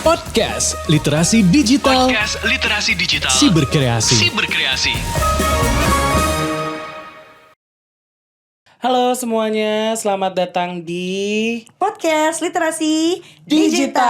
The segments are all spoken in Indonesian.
Podcast Literasi Digital. Siberkreasi. Halo semuanya, selamat datang di Podcast Literasi Digital.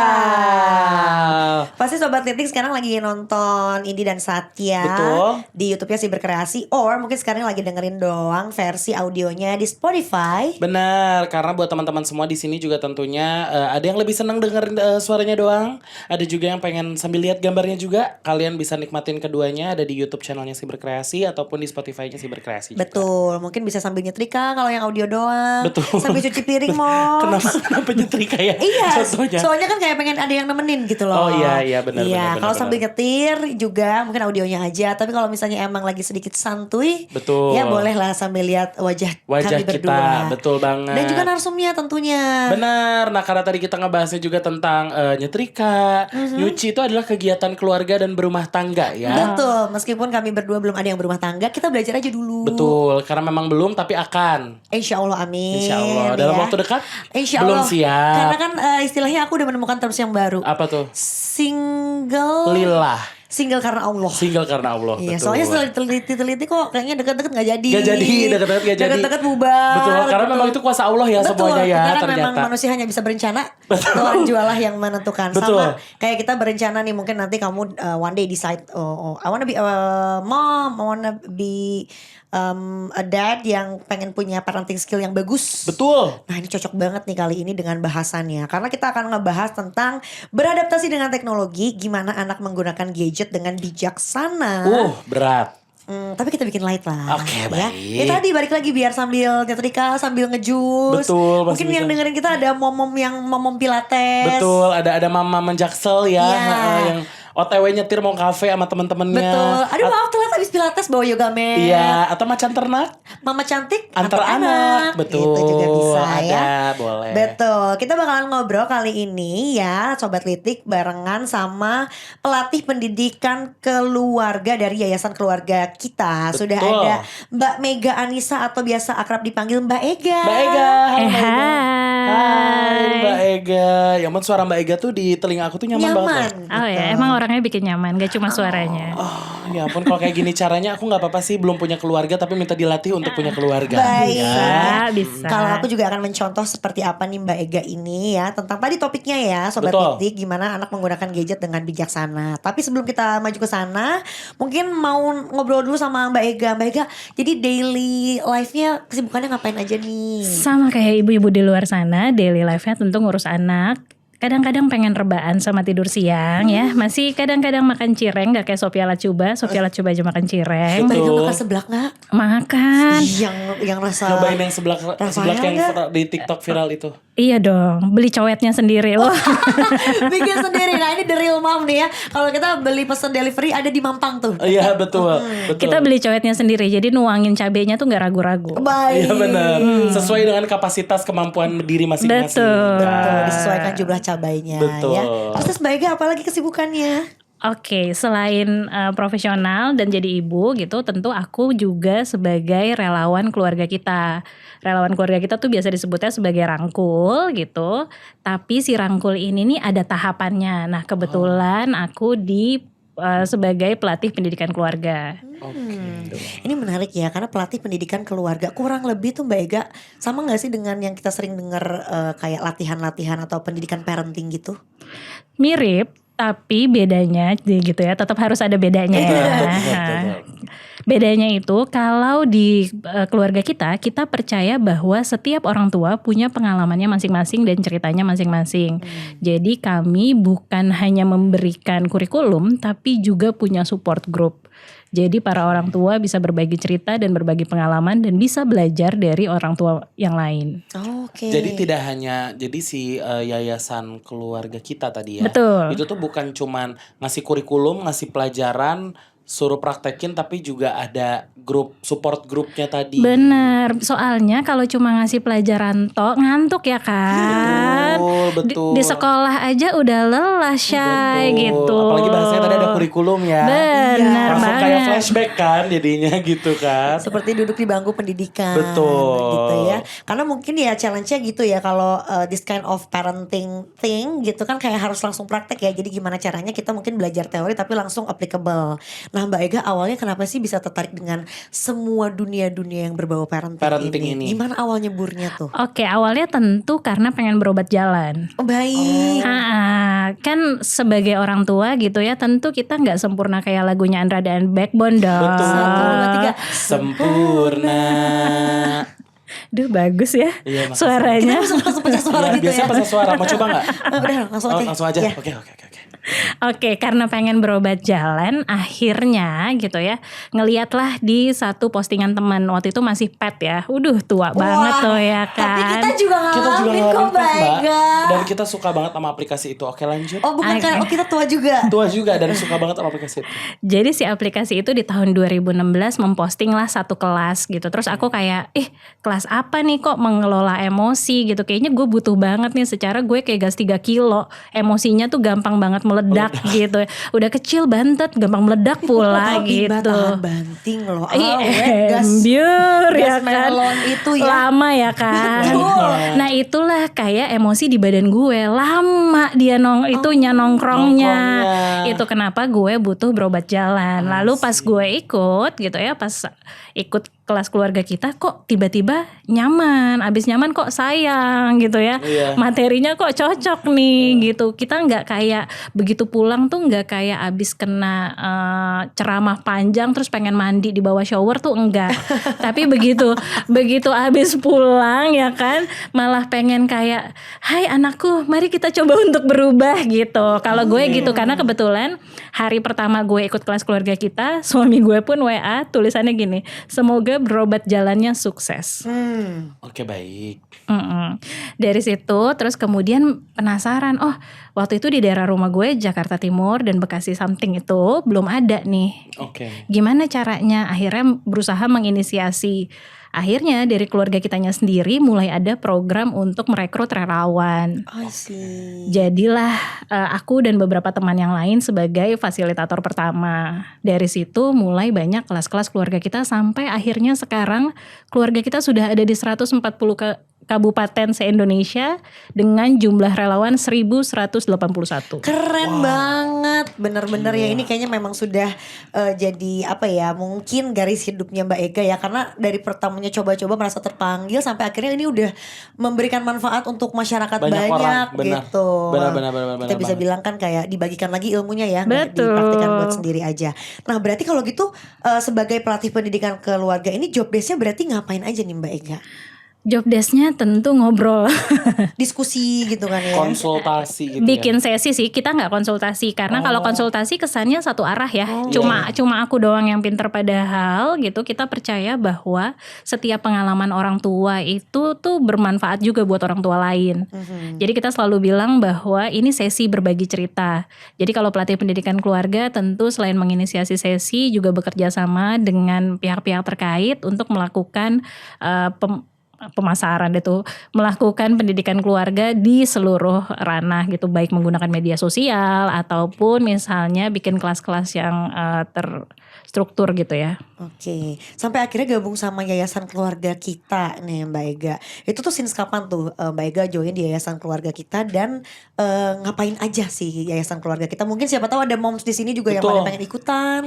Pasti Sobat Litik sekarang lagi nonton Indi dan Satya Betul. di YouTube-nya Siberkreasi, or mungkin sekarang lagi dengerin doang versi audionya di Spotify. Benar, karena buat teman-teman semua di sini juga tentunya ada yang lebih senang dengerin suaranya doang, ada juga yang pengen sambil lihat gambarnya juga. Kalian bisa nikmatin keduanya, ada di YouTube channelnya Siberkreasi ataupun di Spotify-nya Siberkreasi juga. Betul, mungkin bisa sambil nyetrika kalau yang audio doang. Betul. Sambil cuci piring mau. Kenapa nyetrika ya? Iya, Contohnya. soalnya kan kayak pengen ada yang nemenin gitu loh. Oh iya benar. Iya, kalau benar. sambil nyetir juga mungkin audionya aja. Tapi kalau misalnya emang lagi sedikit santuy, Betul. ya bolehlah sambil lihat wajah kami kita, berdua. betul banget. Dan juga narsumnya tentunya. Benar, nah karena tadi kita ngebahasnya juga tentang nyetrika, nyuci itu adalah kegiatan keluarga dan berumah tangga ya. Betul, meskipun kami berdua belum ada yang berumah tangga, kita belajar aja dulu. Betul, karena memang belum tapi akan. Insya Allah, amin. Insya Allah, dalam ya. waktu dekat Insya belum Allah. siap. Karena kan istilahnya aku udah menemukan terms yang baru. Apa tuh? Single. Lillah, Single karena Allah. single karena Allah. Iya, betul. soalnya setelah diteliti-teliti kok kayaknya deket-deket gak jadi. Deket-deket gak jadi. Deket-deket bubar. Betul, karena gitu. memang itu kuasa Allah ya. Betul, Semuanya ya kita kan ternyata. memang manusia hanya bisa berencana. Tuhan jualah yang menentukan. Betul. Sama kayak kita berencana nih, mungkin nanti kamu one day decide, I wanna be a mom, I wanna be a dad yang pengen punya parenting skill yang bagus. Betul. Nah, ini cocok banget nih kali ini dengan bahasannya. Karena kita akan ngebahas tentang beradaptasi dengan teknologi, gimana anak menggunakan gadget dengan bijaksana. Berat. Tapi kita bikin light lah. Oke, ya. baik. Tadi balik lagi biar sambil nyetrika, sambil ngejus. Betul, masih Mungkin bisa. yang dengerin kita ada momom pilates. Betul, ada mama menjaksel ya, Iya. yang OTW nyetir mau kafe sama teman-temannya. Betul. Aduh maaf telat habis pilates bawa yoga mat. Iya, atau macan ternak Mama cantik antar anak. Betul. Itu juga bisa ada, ya. boleh. Betul. Kita bakalan ngobrol kali ini ya Sobat Litik barengan sama pelatih pendidikan keluarga dari Yayasan Keluarga Kita. Sudah Betul. ada Mbak Mega Anissa atau biasa akrab dipanggil Mbak Ega. Mbak Ega, halo Mbak Ega. Hai. Hai Mbak Ega. Ya ampun, suara Mbak Ega tuh di telinga aku tuh nyaman banget loh. Oh ya, emang orangnya bikin nyaman, gak cuma suaranya. Oh, ya ampun, kalau kayak gini caranya aku nggak apa-apa sih, belum punya keluarga tapi minta dilatih untuk punya keluarga. Baik. Ya. Bisa. Kalau aku juga akan mencontoh seperti apa nih Mbak Ega ini ya. Tentang tadi topiknya ya Sobat Betul. Litik, gimana anak menggunakan gadget dengan bijaksana. Tapi sebelum kita maju ke sana, mungkin mau ngobrol dulu sama Mbak Ega. Mbak Ega, jadi daily life-nya kesibukannya ngapain aja nih? Sama kayak ibu-ibu di luar sana, daily life-nya tentu ngurus anak. Kadang-kadang pengen rebaan sama tidur siang ya. Masih kadang-kadang makan cireng, gak kayak Sophia Lacuba. Sophia Lacuba aja makan cireng. Mbak Ega Betul. makan seblak gak? Makan. Yang rasa Nyobain yang sebelah Rafael yang nggak? di TikTok viral itu. Iya dong, beli cowetnya sendiri loh. bikin sendiri. Nah ini the real mom nih ya. Kalau kita beli pesan delivery ada di Mampang tuh. Iya betul. Kita beli cowetnya sendiri, jadi nuangin cabenya tuh gak ragu-ragu. Baik. Iya benar. Sesuai dengan kapasitas kemampuan diri masing-masing. Betul. Betul, disesuaikan jumlah cabainya Betul. ya. Terus Mbak Ega apalagi kesibukannya? Oke, selain profesional dan jadi ibu gitu, tentu aku juga sebagai relawan keluarga kita. Relawan keluarga kita tuh biasa disebutnya sebagai rangkul gitu. Tapi si rangkul ini nih ada tahapannya. Nah, kebetulan aku sebagai pelatih pendidikan keluarga. Ini menarik ya, karena pelatih pendidikan keluarga kurang lebih tuh Mbak Ega sama gak sih dengan yang kita sering dengar kayak latihan-latihan atau pendidikan parenting gitu? Mirip, tapi bedanya gitu ya, tetap harus ada bedanya ya. Betul. Bedanya itu kalau di keluarga kita percaya bahwa setiap orang tua punya pengalamannya masing-masing dan ceritanya masing-masing. Jadi kami bukan hanya memberikan kurikulum tapi juga punya support group. Jadi para orang tua bisa berbagi cerita dan berbagi pengalaman dan bisa belajar dari orang tua yang lain. Oke. Jadi tidak hanya si yayasan keluarga kita tadi ya. Betul. Itu tuh bukan cuman ngasih kurikulum, ngasih pelajaran, suruh praktekin tapi juga ada support grupnya tadi. Bener, soalnya kalau cuma ngasih pelajaran tok ngantuk ya kan. Betul. Di sekolah aja udah lelah Syai Betul. gitu. Apalagi bahasanya tadi ada kurikulum ya. Bener Langsung banget. kayak flashback kan jadinya gitu kan. Seperti duduk di bangku pendidikan. Betul. Gitu ya. Karena mungkin ya challenge-nya gitu ya. Kalau this kind of parenting thing gitu kan kayak harus langsung praktek ya. Jadi gimana caranya kita mungkin belajar teori tapi langsung applicable. Nah Mbak Ega awalnya kenapa sih bisa tertarik dengan semua dunia-dunia yang berbau parenting ini? Gimana awal nyeburnya tuh? Oke, awalnya tentu karena pengen berobat jalan. Oh baik. Kan sebagai orang tua gitu ya, tentu kita nggak sempurna kayak lagunya Andra dan Backbone dong. Betul. 1, 2, 3. Sempurna. Duh bagus ya Iya, makasih. suaranya. Kita langsung pecah suara gitu ya. Biasanya pasang suara. Mau coba gak? Udah langsung aja. Langsung aja. Ya. Oke. Oke, karena pengen berobat jalan, akhirnya gitu ya, ngeliatlah di satu postingan teman. Waktu itu masih pet ya, tua banget Wah, tuh ya Tapi kan. kita juga Kita juga ngalamin kok ngalamin Mbak Mbak. Ega. Dan kita suka banget sama aplikasi itu. Oke lanjut. Oh bukan kan, oh kita tua juga. Tua juga dan suka banget sama aplikasi itu. Jadi si aplikasi itu di tahun 2016 memposting lah satu kelas gitu. Terus aku kayak, kelas apa nih kok mengelola emosi gitu. Kayaknya gue butuh banget nih, secara gue kayak gas 3 kilo. Emosinya tuh gampang banget meledak gitu. Udah kecil bantet, gampang meledak pula Tapi Mbak gitu. tahan banting loh. Gas gas melon itu ya. Lama ya kan. Nah itulah kayak emosi di badan gue. Lama dia nongkrongnya. Nongkrongnya. Itu kenapa gue butuh berobat jalan. Lalu pas gue ikut gitu ya, pas ikut kelas keluarga kita, kok tiba-tiba nyaman. Abis nyaman kok sayang gitu ya. Iya. Materinya kok cocok nih gitu. Kita nggak kayak begitu pulang tuh nggak kayak abis kena ceramah panjang terus pengen mandi di bawah shower tuh enggak. Tapi begitu abis pulang ya kan, malah pengen kayak, hai anakku, mari kita coba untuk berubah gitu. Kalau gue gitu, karena kebetulan hari pertama gue ikut kelas keluarga kita, suami gue pun WA tulisannya gini, semoga berobat jalannya sukses. Oke baik. Dari situ terus kemudian penasaran, waktu itu di daerah rumah gue Jakarta Timur dan Bekasi something itu belum ada nih. Oke. Gimana caranya? Akhirnya berusaha menginisiasi. Akhirnya dari keluarga kitanya sendiri mulai ada program untuk merekrut relawan. I see. Jadilah aku dan beberapa teman yang lain sebagai fasilitator pertama. Dari situ mulai banyak kelas-kelas keluarga kita sampai akhirnya sekarang keluarga kita sudah ada di 140 kabupaten se-Indonesia dengan jumlah relawan 1.181. Keren banget. Bener-bener ya, ini kayaknya memang sudah jadi apa ya, mungkin garis hidupnya Mbak Ega ya. Karena dari pertamanya coba-coba merasa terpanggil sampai akhirnya ini udah memberikan manfaat untuk masyarakat banyak orang, benar. gitu. Benar, Kita bisa banget. bilang kan kayak dibagikan lagi ilmunya ya. Nggak Betul. dipraktikkan buat sendiri aja. Nah berarti kalau gitu sebagai pelatih pendidikan keluarga ini job desk-nya berarti ngapain aja nih Mbak Ega? Job desk-nya tentu ngobrol. Diskusi gitu kan ya. Konsultasi gitu Bikin ya. sesi sih, kita nggak konsultasi karena kalau konsultasi kesannya satu arah ya. Cuma aku doang yang pinter, padahal gitu kita percaya bahwa setiap pengalaman orang tua itu tuh bermanfaat juga buat orang tua lain. Jadi kita selalu bilang bahwa ini sesi berbagi cerita. Jadi kalau pelatih pendidikan keluarga tentu selain menginisiasi sesi juga bekerja sama dengan pihak-pihak terkait untuk melakukan pemasaran itu, melakukan pendidikan keluarga di seluruh ranah gitu, baik menggunakan media sosial ataupun misalnya bikin kelas-kelas yang terstruktur gitu ya. Oke, sampai akhirnya gabung sama Yayasan Keluarga Kita nih Mbak Ega. Itu tuh since kapan tuh Mbak Ega join di Yayasan Keluarga Kita dan ngapain aja sih Yayasan Keluarga Kita? Mungkin siapa tahu ada moms di sini juga yang Betul. pada pengen ikutan.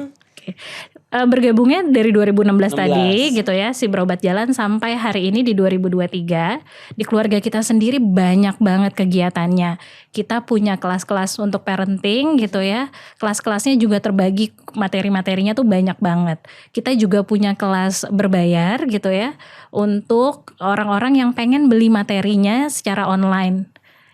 Bergabungnya dari 2016 tadi gitu ya, si berobat jalan sampai hari ini di 2023. Di keluarga kita sendiri banyak banget kegiatannya. Kita punya kelas-kelas untuk parenting gitu ya. Kelas-kelasnya juga terbagi, materi-materinya tuh banyak banget. Kita juga punya kelas berbayar gitu ya, untuk orang-orang yang pengen beli materinya secara online.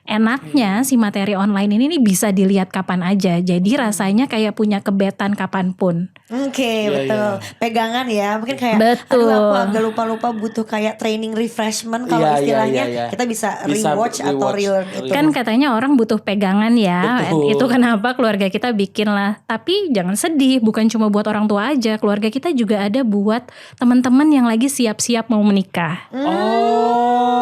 enaknya si materi online ini nih bisa dilihat kapan aja. Jadi rasanya kayak punya kebetan kapanpun. Oke, Iya, betul. iya. Pegangan ya, mungkin kayak Betul. aduh aku agak lupa-lupa butuh kayak training refreshment kalau Iya, iya, istilahnya iya, iya. kita bisa Bisa rewatch atau rewatch. relearn itu. Kan katanya orang butuh pegangan ya. Betul. Itu kenapa keluarga kita bikin lah. Tapi jangan sedih, bukan cuma buat orang tua aja. Keluarga kita juga ada buat teman-teman yang lagi siap-siap mau menikah.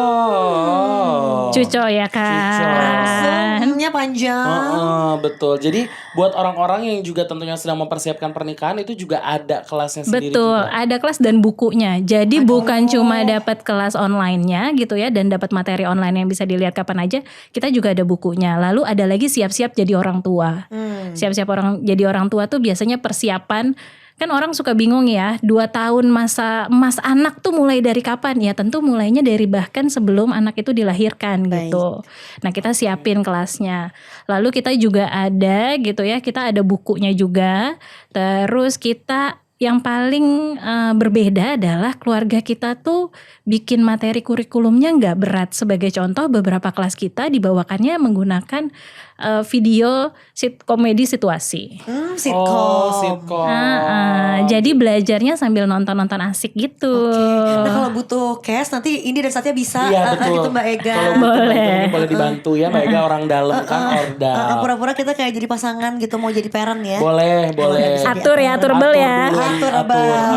Oh. Cuco ya kan. Zoomnya panjang. Betul. Jadi buat orang-orang yang juga tentunya sedang mempersiapkan pernikahan itu juga ada kelasnya sendiri Betul, juga. ada kelas dan bukunya. Jadi bukan cuma dapat kelas online-nya gitu ya dan dapat materi online yang bisa dilihat kapan aja, kita juga ada bukunya. Lalu ada lagi siap-siap jadi orang tua. Siap-siap jadi orang tua tuh biasanya persiapan. Kan orang suka bingung ya, 2 tahun masa emas anak tuh mulai dari kapan ya? Tentu mulainya dari bahkan sebelum anak itu dilahirkan gitu. Nah kita siapin kelasnya. Lalu kita juga ada gitu ya, kita ada bukunya juga. Terus kita yang paling berbeda adalah keluarga kita tuh bikin materi kurikulumnya nggak berat. Sebagai contoh beberapa kelas kita dibawakannya menggunakan video komedi situasi. Sitcom. Oh, sitcom. Jadi belajarnya sambil nonton-nonton asik gitu. Nah kalau butuh cash nanti ini dan saatnya bisa Iya betul. itu Mbak Ega. Kalau boleh. Boleh dibantu ya Mbak Ega, orang dalam kan ordal. Pura-pura kita kayak jadi pasangan gitu mau jadi parent ya. Boleh. Atur ya, aturable ya.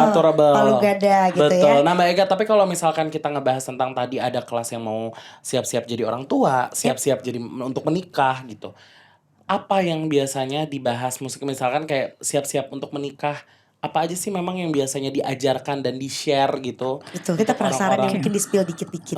Aturable. Palu gada gitu Betul. ya. Nah Mbak Ega, tapi kalau misalkan kita ngebahas tentang tadi ada kelas yang mau siap-siap jadi orang tua, siap-siap jadi untuk menikah gitu. Apa yang biasanya dibahas misalkan kayak siap-siap untuk menikah, apa aja sih memang yang biasanya diajarkan dan di-share gitu? Betul, kita untuk penasaran ya orang-orang? mungkin di-spill dikit-dikit.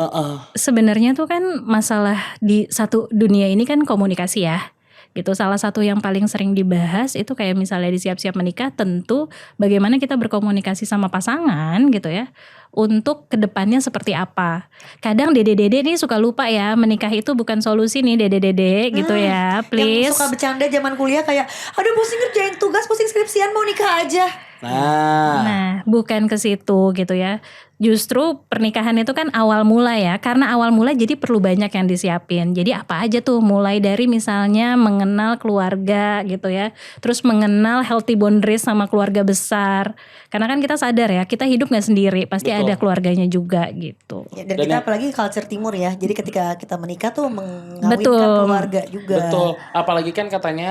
Sebenarnya tuh kan masalah di satu dunia ini kan komunikasi ya. Gitu. Salah satu yang paling sering dibahas itu kayak misalnya di siap-siap menikah, tentu bagaimana kita berkomunikasi sama pasangan gitu ya. Untuk kedepannya seperti apa. Kadang dede-dede nih suka lupa ya, menikah itu bukan solusi nih dede-dede gitu ya, please. Yang suka bercanda zaman kuliah kayak aduh pusing ngerjain tugas, pusing skripsian, mau nikah aja. Nah, bukan ke situ gitu ya. Justru pernikahan itu kan awal mula ya. Karena awal mula jadi perlu banyak yang disiapin. Jadi apa aja tuh, mulai dari misalnya mengenal keluarga gitu ya. Terus mengenal healthy boundaries sama keluarga besar. Karena kan kita sadar ya, kita hidup gak sendiri. Pasti Betul. ada keluarganya juga gitu. Ya, dan Dan kita yang- apalagi culture timur ya. Jadi ketika kita menikah tuh mengawinkan Betul. keluarga juga. Betul. Apalagi kan katanya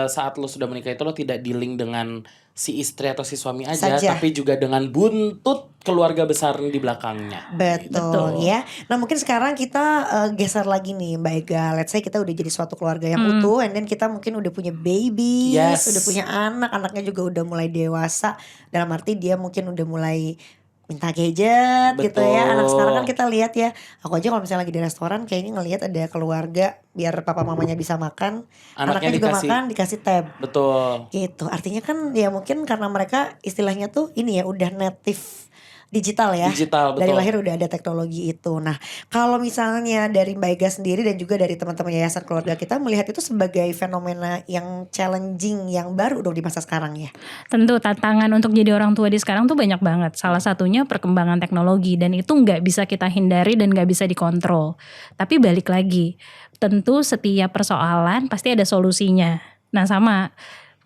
saat lo sudah menikah itu lo tidak dealing dengan si istri atau si suami aja, Saja. tapi juga dengan buntut keluarga besar di belakangnya. Betul ya. Nah mungkin sekarang kita geser lagi nih Mbak Ega. Let's say kita udah jadi suatu keluarga yang utuh, and then kita mungkin udah punya baby, Yes. udah punya anak, anaknya juga udah mulai dewasa. Dalam arti dia mungkin udah mulai minta gadget gitu ya. Anak sekarang kan kita lihat ya. Aku aja kalau misalnya lagi di restoran kayaknya ngelihat ada keluarga biar papa mamanya bisa makan, Anaknya juga dikasih- makan dikasih tab. Betul. Gitu. Artinya kan ya mungkin karena mereka istilahnya tuh ini ya udah native digital ya. Digital, betul. Dari lahir udah ada teknologi itu. Nah, kalau misalnya dari Mbak Ega sendiri dan juga dari teman-teman yayasan keluarga kita melihat itu sebagai fenomena yang challenging yang baru dong di masa sekarang ya. Tentu tantangan untuk jadi orang tua di sekarang tuh banyak banget. Salah satunya perkembangan teknologi dan itu nggak bisa kita hindari dan nggak bisa dikontrol. Tapi balik lagi, tentu setiap persoalan pasti ada solusinya. Nah sama,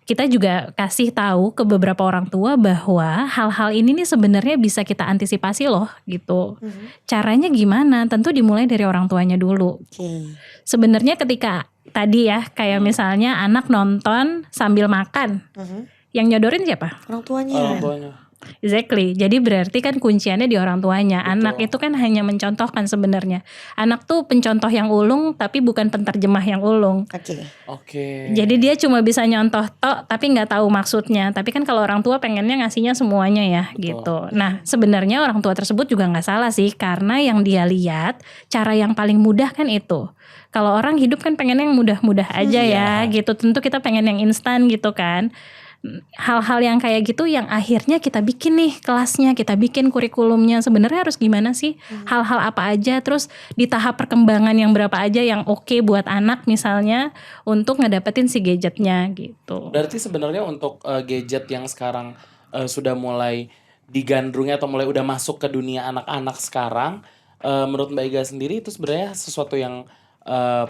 kita juga kasih tahu ke beberapa orang tua bahwa hal-hal ini nih sebenarnya bisa kita antisipasi loh gitu. Caranya gimana? Tentu dimulai dari orang tuanya dulu. Oke. Sebenarnya ketika tadi ya kayak misalnya anak nonton sambil makan, yang nyodorin siapa? Orang tuanya. Orang tuanya. Exactly. Jadi berarti kan kunciannya di orang tuanya. Anak itu kan hanya mencontohkan sebenarnya. Anak tuh pencontoh yang ulung tapi bukan penterjemah yang ulung. Oke. Oke. Jadi dia cuma bisa nyontoh tok tapi nggak tahu maksudnya. Tapi kan kalau orang tua pengennya ngasihnya semuanya ya gitu. Nah sebenarnya orang tua tersebut juga nggak salah sih. Karena yang dia lihat cara yang paling mudah kan itu. Kalau orang hidup kan pengen yang mudah-mudah aja ya gitu. Tentu kita pengen yang instan gitu kan. Hal-hal yang kayak gitu yang akhirnya kita bikin nih kelasnya, kita bikin kurikulumnya sebenarnya harus gimana sih, hal-hal apa aja, terus di tahap perkembangan yang berapa aja yang oke buat anak misalnya untuk ngedapetin si gadgetnya gitu. Berarti sebenarnya untuk gadget yang sekarang sudah mulai digandrungi atau mulai udah masuk ke dunia anak-anak sekarang, menurut Mbak Ega sendiri itu sebenarnya sesuatu yang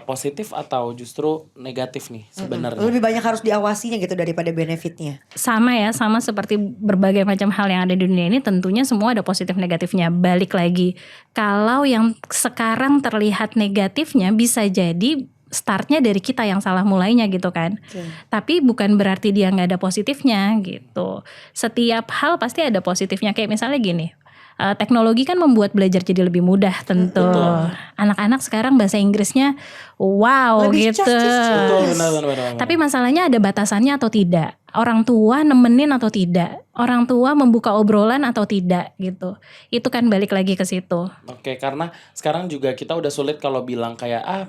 positif atau justru negatif nih sebenarnya? Lebih banyak harus diawasinya gitu daripada benefitnya. Sama seperti berbagai macam hal yang ada di dunia ini, tentunya semua ada positif negatifnya. Balik lagi, kalau yang sekarang terlihat negatifnya bisa jadi startnya dari kita yang salah mulainya gitu kan. Tapi bukan berarti dia nggak ada positifnya gitu. Setiap hal pasti ada positifnya. Kayak misalnya gini, teknologi kan membuat belajar jadi lebih mudah tentu. Anak-anak sekarang bahasa Inggrisnya wow Lebih gitu. Betul, benar. Tapi masalahnya ada batasannya atau tidak. Orang tua nemenin atau tidak. Orang tua membuka obrolan atau tidak gitu. Itu kan balik lagi ke situ. Oke, karena sekarang juga kita udah sulit kalau bilang kayak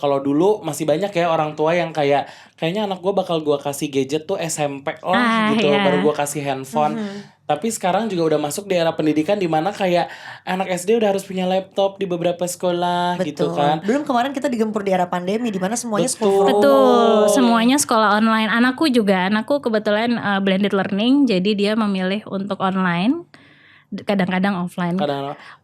kalau dulu masih banyak ya orang tua yang kayaknya anak gue bakal gue kasih gadget tuh SMP lah gitu, iya. baru gue kasih handphone. Tapi sekarang juga udah masuk di era pendidikan di mana kayak anak SD udah harus punya laptop di beberapa sekolah gitu kan. Belum kemarin kita digempur di era pandemi di mana semuanya school from Betul, semuanya sekolah online. Anakku kebetulan blended learning, jadi dia memilih untuk online, kadang-kadang offline.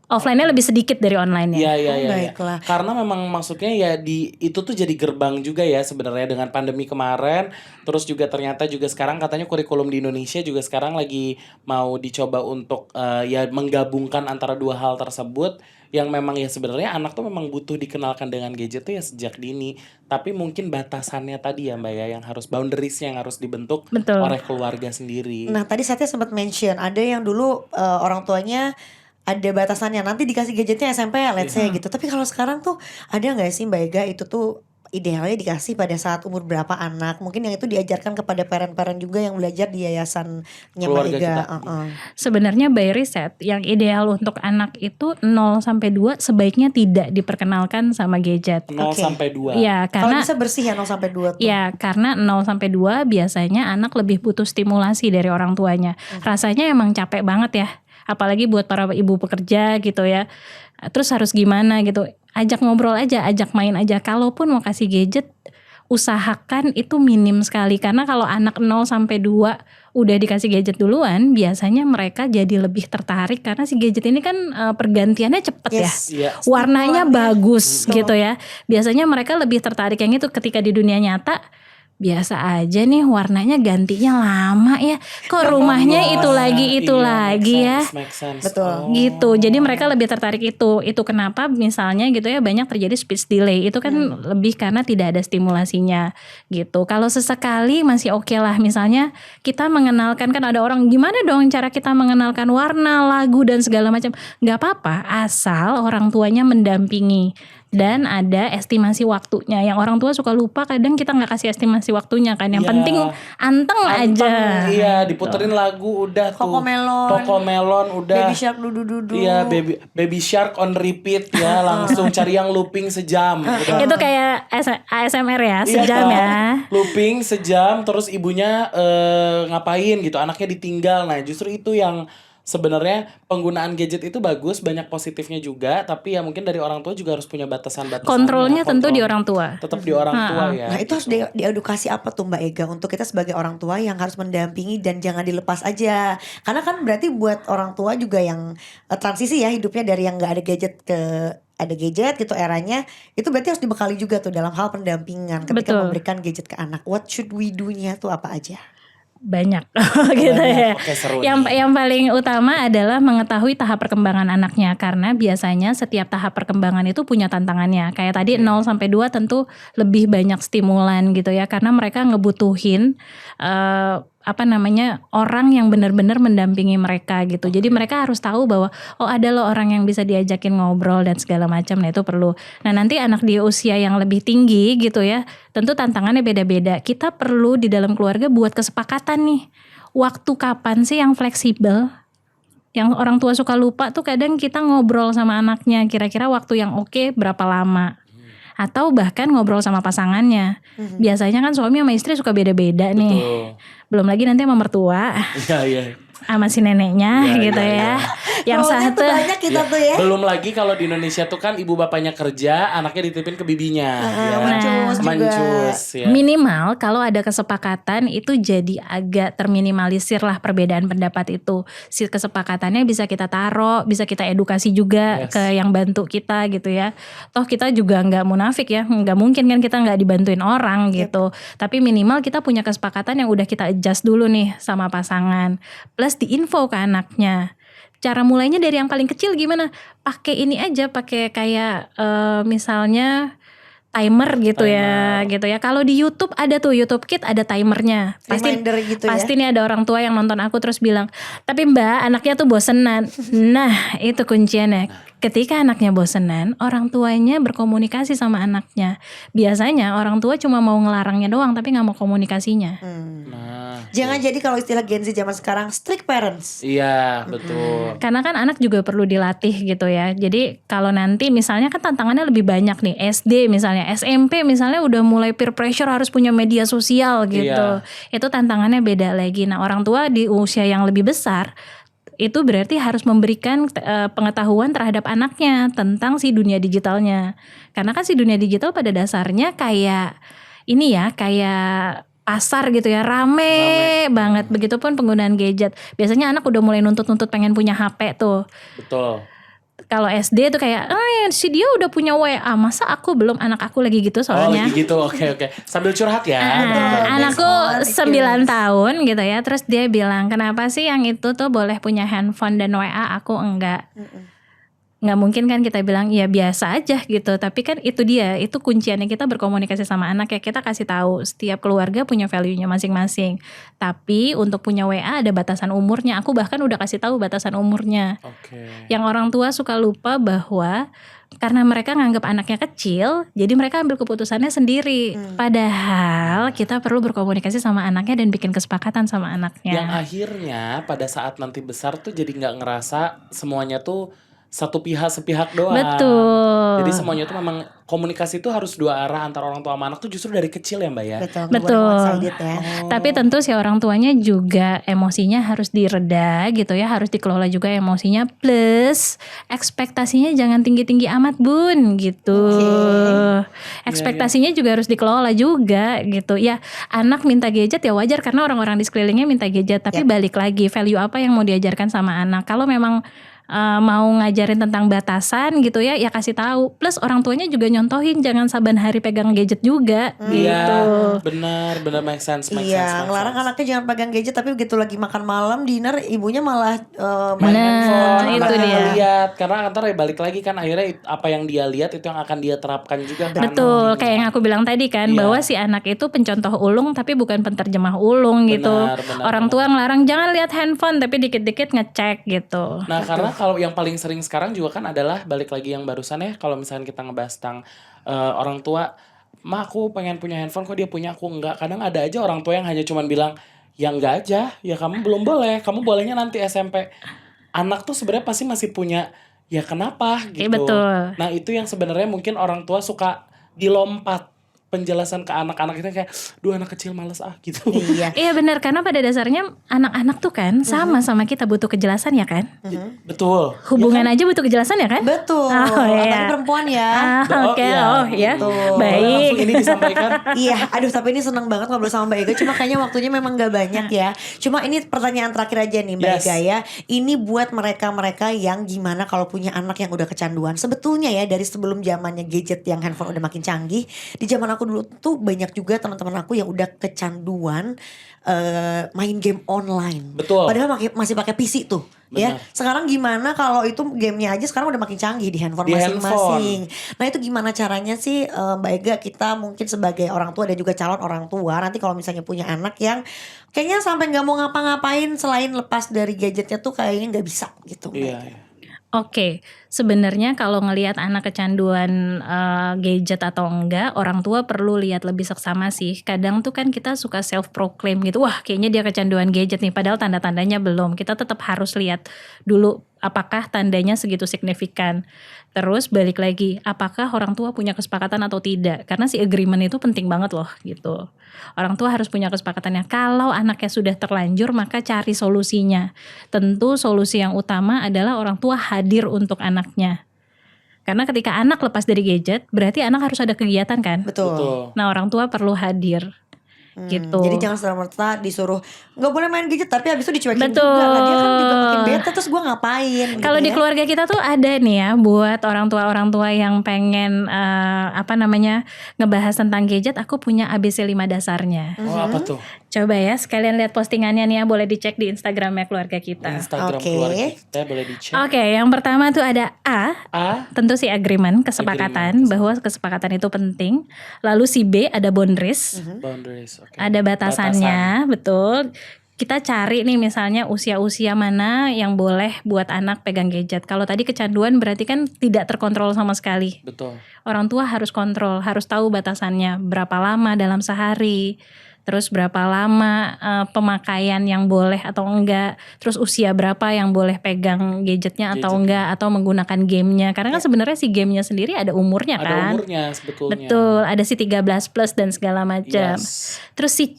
Offline-nya lebih sedikit dari online-nya. Iya. Baiklah. Karena memang maksudnya ya itu tuh jadi gerbang juga ya sebenarnya dengan pandemi kemarin. Terus juga ternyata juga sekarang katanya kurikulum di Indonesia juga sekarang lagi mau dicoba untuk ya menggabungkan antara dua hal tersebut. Yang memang ya sebenarnya anak tuh memang butuh dikenalkan dengan gadget tuh ya sejak dini. Tapi mungkin batasannya tadi ya Mbak ya, yang harus boundariesnya yang harus dibentuk oleh keluarga sendiri. Nah tadi saya sempat mention ada yang dulu orang tuanya ada batasannya, nanti dikasih gadgetnya SMP let's say gitu. Tapi kalau sekarang tuh ada gak sih Mbak Ega itu tuh idealnya dikasih pada saat umur berapa anak? Mungkin yang itu diajarkan kepada parent-parent juga yang belajar di yayasannya Mbak Ega. Sebenarnya by riset yang ideal untuk anak itu 0 sampai 2 sebaiknya tidak diperkenalkan sama gadget. 0 sampai 2. Iya, karena kalau bisa bersih ya 0 sampai 2 tuh. Iya, karena 0 sampai 2 biasanya anak lebih butuh stimulasi dari orang tuanya. Rasanya emang capek banget ya. Apalagi buat para ibu pekerja gitu ya. Terus harus gimana gitu. Ajak ngobrol aja, ajak main aja. Kalaupun mau kasih gadget, usahakan itu minim sekali. Karena kalau anak 0 sampai 2 udah dikasih gadget duluan, biasanya mereka jadi lebih tertarik. Karena si gadget ini kan pergantiannya cepet ya. Warnanya bagus gitu ya. Biasanya mereka lebih tertarik yang itu. Ketika di dunia nyata, biasa aja nih warnanya gantinya lama ya. Kok rumahnya itu lagi ya. Betul. Gitu. Jadi mereka lebih tertarik itu. Itu kenapa misalnya gitu ya banyak terjadi speech delay. Itu kan lebih karena tidak ada stimulasinya gitu. Kalau sesekali masih oke lah. Misalnya kita mengenalkan, kan ada orang gimana dong cara kita mengenalkan warna, lagu dan segala macam. Gak apa-apa asal orang tuanya mendampingi. Dan ada estimasi waktunya. Yang orang tua suka lupa, kadang kita gak kasih estimasi waktunya kan. Yang penting anteng aja. Iya, diputerin lagu udah tuh. Cocomelon udah. Baby Shark dudu. Iya, baby Shark on repeat ya. Langsung cari yang looping sejam. Itu kayak ASMR ya, sejam ya. Looping sejam, terus ibunya ngapain gitu. Anaknya ditinggal. Nah justru itu yang sebenarnya penggunaan gadget itu bagus, banyak positifnya juga, tapi ya mungkin dari orang tua juga harus punya batasan-batasan. Kontrolnya tentu di orang tua. Tetap di orang tua ya. Nah itu harus diedukasi apa tuh Mbak Ega untuk kita sebagai orang tua yang harus mendampingi dan jangan dilepas aja. Karena kan berarti buat orang tua juga yang transisi ya hidupnya dari yang gak ada gadget ke ada gadget gitu eranya, itu berarti harus dibekali juga tuh dalam hal pendampingan ketika memberikan gadget ke anak. What should we do-nya tuh apa aja? Banyak gitu ya. Yang paling utama adalah mengetahui tahap perkembangan anaknya, karena biasanya setiap tahap perkembangan itu punya tantangannya. Kayak tadi 0 sampai 2 tentu lebih banyak stimulan gitu ya, karena mereka ngebutuhin orang yang benar-benar mendampingi mereka gitu. Jadi mereka harus tahu bahwa ada loh orang yang bisa diajakin ngobrol dan segala macam. Nah itu perlu. Nah nanti anak di usia yang lebih tinggi gitu ya, tentu tantangannya beda-beda. Kita perlu di dalam keluarga buat kesepakatan nih. Waktu kapan sih yang fleksibel? Yang orang tua suka lupa tuh kadang kita ngobrol sama anaknya. Kira-kira waktu yang oke berapa lama? Atau bahkan ngobrol sama pasangannya. Biasanya kan suami sama istri suka beda-beda nih. Belum lagi nanti sama mertua. Iya. sama si neneknya gitu ya. Yang Maunya satu tuh banyak kita tuh ya. Belum lagi kalau di Indonesia tuh kan ibu bapaknya kerja, anaknya dititipin ke bibinya. Ya. Mancus juga. Mancus, ya. minimal kalau ada kesepakatan itu jadi agak terminimalisir lah perbedaan pendapat itu. Si kesepakatannya bisa kita taruh, bisa kita edukasi juga Yes. ke yang bantu kita gitu ya. Toh kita juga nggak munafik ya, nggak mungkin kan kita nggak dibantuin orang gitu. Tapi minimal kita punya kesepakatan yang udah kita adjust dulu nih sama pasangan. Plus diinfo ke anaknya. Cara mulainya dari yang paling kecil gimana? Pakai ini aja, pakai kayak misalnya timer gitu ya, gitu ya. Kalau di YouTube ada tuh YouTube Kids ada timernya. Reminder gitu ya. Pasti nih ada orang tua yang nonton aku terus bilang, tapi Mbak anaknya tuh bosenan. Nah itu kunciannya. Ketika anaknya bosenan, orang tuanya berkomunikasi sama anaknya. Biasanya orang tua cuma mau ngelarangnya doang, tapi nggak mau komunikasinya. Nah, Jangan jadi kalau istilah Gen Z zaman sekarang strict parents. iya betul. Karena kan anak juga perlu dilatih gitu ya. Jadi kalau nanti misalnya kan tantangannya lebih banyak nih. SD misalnya, SMP misalnya udah mulai peer pressure harus punya media sosial gitu. Itu tantangannya beda lagi. Nah orang tua di usia yang lebih besar itu berarti harus memberikan pengetahuan terhadap anaknya tentang si dunia digitalnya. Karena kan si dunia digital pada dasarnya kayak ini ya, kayak pasar gitu ya, rame banget. Begitupun penggunaan gadget. Biasanya anak udah mulai nuntut-nuntut pengen punya HP tuh. Betul. Kalau SD tuh kayak, si dia udah punya WA, masa aku belum, anak aku lagi gitu Oh soalnya. lagi gitu, oke. Sambil curhat ya. Betul. Anakku 9 tahun gitu ya, terus dia bilang kenapa sih yang itu tuh boleh punya handphone dan WA, aku enggak. Nggak mungkin kan kita bilang ya biasa aja gitu, tapi kan itu dia, itu kunciannya kita berkomunikasi sama anak ya, kita kasih tahu setiap keluarga punya value-nya masing-masing. Tapi untuk punya WA ada batasan umurnya, aku bahkan udah kasih tahu batasan umurnya. Oke. Yang orang tua suka lupa bahwa karena mereka nganggap anaknya kecil, jadi mereka ambil keputusannya sendiri. Padahal kita perlu berkomunikasi sama anaknya dan bikin kesepakatan sama anaknya. Yang akhirnya pada saat nanti besar tuh jadi nggak ngerasa semuanya tuh satu pihak sepihak doang. Betul. Jadi semuanya tuh memang komunikasi tuh harus dua arah antara orang tua sama anak tuh justru dari kecil ya Mbak ya. Betul. One-sided ya. Tapi tentu si orang tuanya juga emosinya harus direda gitu ya, harus dikelola juga emosinya, plus ekspektasinya jangan tinggi-tinggi amat bun gitu. Ekspektasinya juga harus dikelola juga gitu. Ya anak minta gadget ya wajar karena orang-orang di sekelilingnya minta gadget, tapi balik lagi value apa yang mau diajarkan sama anak. Kalau memang mau ngajarin tentang batasan gitu ya kasih tahu. Plus orang tuanya juga nyontohin jangan saban hari pegang gadget juga gitu. Iya, benar make sense. Iya, ngelarang anaknya jangan pegang gadget, tapi begitu lagi makan malam, dinner, ibunya malah main Nah, handphone. itu Karena dia. lihat, karena ntar ya balik lagi kan akhirnya apa yang dia lihat itu yang akan dia terapkan juga kan. Betul, kayak yang aku bilang tadi kan, Iya. bahwa si anak itu pencontoh ulung tapi bukan penterjemah ulung gitu. Benar, Orang tua ngelarang jangan lihat handphone tapi dikit-dikit ngecek gitu. Nah karena kalau yang paling sering sekarang juga kan adalah balik lagi yang barusan ya, kalau misalnya kita ngebahas tentang orang tua, "Ma aku pengen punya handphone kok dia punya aku enggak." Kadang ada aja orang tua yang hanya cuman bilang, "Ya enggak aja, ya kamu belum boleh, kamu bolehnya nanti SMP." Anak tuh sebenarnya pasti masih punya, ya kenapa gitu. Betul. Nah itu yang sebenarnya mungkin orang tua suka dilompat penjelasan ke anak-anak itu kayak, "Duh anak kecil males gitu." Iya. Iya benar, karena pada dasarnya anak-anak tuh kan sama kita butuh kejelasan ya kan. Betul. Hubungan aja butuh kejelasan ya kan. Betul. Oh, iya. Apalagi perempuan ya. Oke, ya. gitu. Boleh langsung Baik. ini disampaikan. Iya, aduh tapi ini seneng banget ngobrol sama Mbak Ega. Cuma kayaknya waktunya memang gak banyak ya. Cuma ini pertanyaan terakhir aja nih Mbak Yes. Ega ya. Ini buat mereka-mereka yang gimana kalau punya anak yang udah kecanduan. Sebetulnya ya dari sebelum zamannya gadget yang handphone udah makin canggih, di zaman aku dulu tuh banyak juga teman-teman aku yang udah kecanduan main game online. Betul. Padahal masih pakai PC tuh. Ya, Benar. sekarang gimana kalau itu gamenya aja sekarang udah makin canggih di handphone Di masing-masing. Nah itu gimana caranya sih Mbak Ega, kita mungkin sebagai orang tua dan juga calon orang tua nanti kalau misalnya punya anak yang kayaknya sampai nggak mau ngapa-ngapain selain lepas dari gadgetnya tuh kayaknya nggak bisa gitu. Mbak Iya, Ega. iya. Oke, sebenarnya kalau ngelihat anak kecanduan gadget atau enggak, orang tua perlu lihat lebih seksama sih. Kadang tuh kan kita suka self proclaim gitu, wah kayaknya dia kecanduan gadget nih, padahal tanda-tandanya belum. Kita tetap harus lihat dulu Apakah tandanya segitu signifikan? Terus balik lagi, apakah orang tua punya kesepakatan atau tidak? Karena si agreement itu penting banget loh gitu. Orang tua harus punya kesepakatannya. Kalau anaknya sudah terlanjur, maka cari solusinya. Tentu solusi yang utama adalah orang tua hadir untuk anaknya. Karena ketika anak lepas dari gadget, berarti anak harus ada kegiatan kan? Betul. Nah, orang tua perlu hadir. Gitu. Jadi jangan serta-merta disuruh nggak boleh main gadget tapi habis itu dicuekin Betul. juga lah. Dia kan juga makin bete terus gue ngapain Kalau gitu di keluarga kita tuh ada nih ya buat orang tua yang pengen ngebahas tentang gadget, aku punya ABC 5 dasarnya. Oh apa tuh? Coba ya sekalian lihat postingannya nih ya, boleh dicek di Instagramnya keluarga kita. Instagram Oke. keluarga kita boleh dicek. Oke, yang pertama tuh ada A, tentu si agreement, kesepakatan bahwa kesepakatan itu penting. Lalu si B ada boundaries. Boundaries. Okay. Ada batasannya, betul. Kita cari nih misalnya usia-usia mana yang boleh buat anak pegang gadget. Kalau tadi kecanduan berarti kan tidak terkontrol sama sekali. Betul. Orang tua harus kontrol, harus tahu batasannya. Berapa lama dalam sehari, terus berapa lama pemakaian yang boleh atau enggak. Terus usia berapa yang boleh pegang gadgetnya atau enggak. Atau menggunakan gamenya. Karena kan sebenarnya si gamenya sendiri ada umurnya Ada kan. umurnya sebetulnya. Betul, ada si 13 plus dan segala macam. Yes. Terus si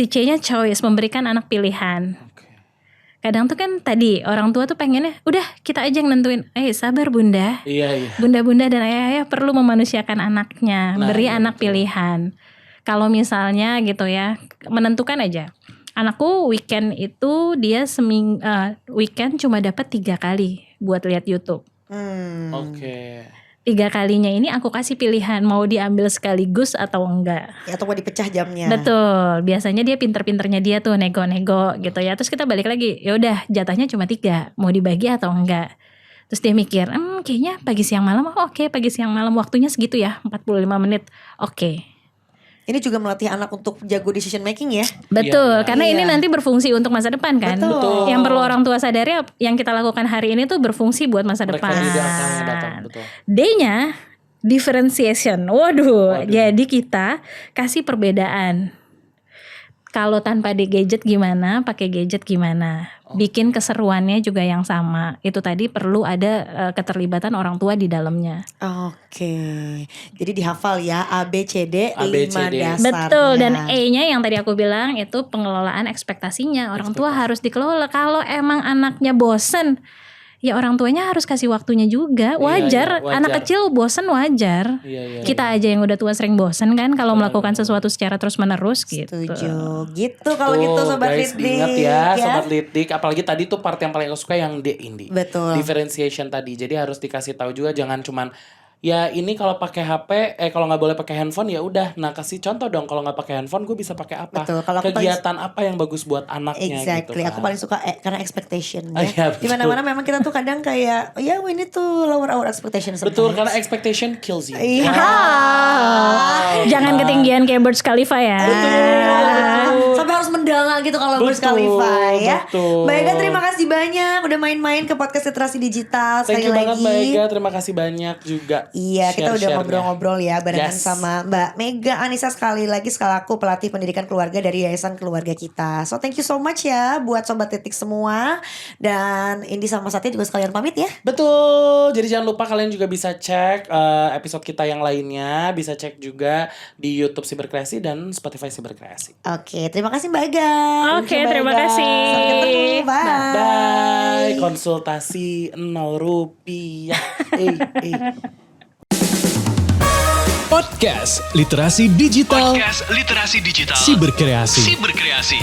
C-nya choice, memberikan anak pilihan. Oke. Kadang tuh kan tadi orang tua tuh pengennya, udah kita aja yang nentuin. Sabar bunda. Iya. Bunda-bunda dan ayah-ayah perlu memanusiakan anaknya, Nah, beri iya, anak betul. pilihan. Kalau misalnya gitu ya, menentukan aja. Anakku weekend itu dia weekend cuma dapat 3 kali buat lihat YouTube. Oke. 3 kalinya ini aku kasih pilihan mau diambil sekaligus atau enggak. ya atau mau dipecah jamnya. Betul, biasanya dia pinter-pinternya dia tuh nego-nego gitu ya. Terus kita balik lagi, ya udah jatahnya cuma 3, mau dibagi atau enggak. Terus dia mikir, kayaknya pagi siang malam, oke, pagi siang malam waktunya segitu ya, 45 menit, oke. Ini juga melatih anak untuk jago decision making ya. Betul, Iya. karena ini nanti berfungsi untuk masa depan kan. Betul. Yang perlu orang tua sadari yang kita lakukan hari ini tuh berfungsi buat masa Mereka depan. juga akan datang. Betul. D-nya differentiation. Waduh, jadi kita kasih perbedaan. Kalau tanpa di gadget gimana, pakai gadget gimana. Bikin keseruannya juga yang sama. Itu tadi perlu ada keterlibatan orang tua di dalamnya. Oke. Jadi dihafal ya A B C D 5 ABCD. dasarnya. Betul, dan E-nya yang tadi aku bilang itu pengelolaan ekspektasinya. Orang tua harus dikelola. Kalau emang anaknya bosen, ya orang tuanya harus kasih waktunya juga. Wajar, iya, wajar. anak kecil bosen wajar. Iya. Kita aja yang udah tua sering bosen kan kalau melakukan sesuatu secara terus menerus gitu. Setuju. Gitu kalau gitu sobat guys, Lidik. diingat ya sobat Lidik. Apalagi tadi tuh part yang paling aku suka yang D ini. Betul. Differentiation tadi. Jadi harus dikasih tahu juga, jangan cuman ya ini kalau pakai HP, kalau nggak boleh pakai handphone ya udah. Nah kasih contoh dong, kalau nggak pakai handphone gue bisa pakai apa? Betul, kalau aku kegiatan apa yang bagus buat anaknya Exactly, gitu kan. aku paling suka karena expectation ya. Iya, betul. Dimana-mana memang kita tuh kadang kayak, ya we need to lower our expectation sometimes. Betul, karena expectation kills you. Iya. Jangan ketinggian kayak Burj Khalifa ya. Sampai harus mendanga gitu kalau Burj Betul, Khalifa ya. betul. Mbak Ega terima kasih banyak udah main-main ke podcast Literasi Digital Thank sekali you banget lagi. Mbak Ega, terima kasih banyak juga. Iya, kita udah share-share-nya. ngobrol-ngobrol ya barengan Yes. sama Mbak Mega Anissa sekali lagi selaku pelatih pendidikan keluarga dari Yayasan Keluarga Kita. So thank you so much ya buat sobat Titik semua. Dan Indi sama Satya juga sekalian pamit ya. Betul, jadi jangan lupa kalian juga bisa cek episode kita yang lainnya. Bisa cek juga di YouTube Siberkreasi dan Spotify Siberkreasi. Oke, terima kasih Mbak Ega. Oke, terima kasih. Sampai ketemu, bye. Bye. Konsultasi 0 rupiah. Podcast Literasi Digital Podcast Literasi Digital Siberkreasi. Siberkreasi.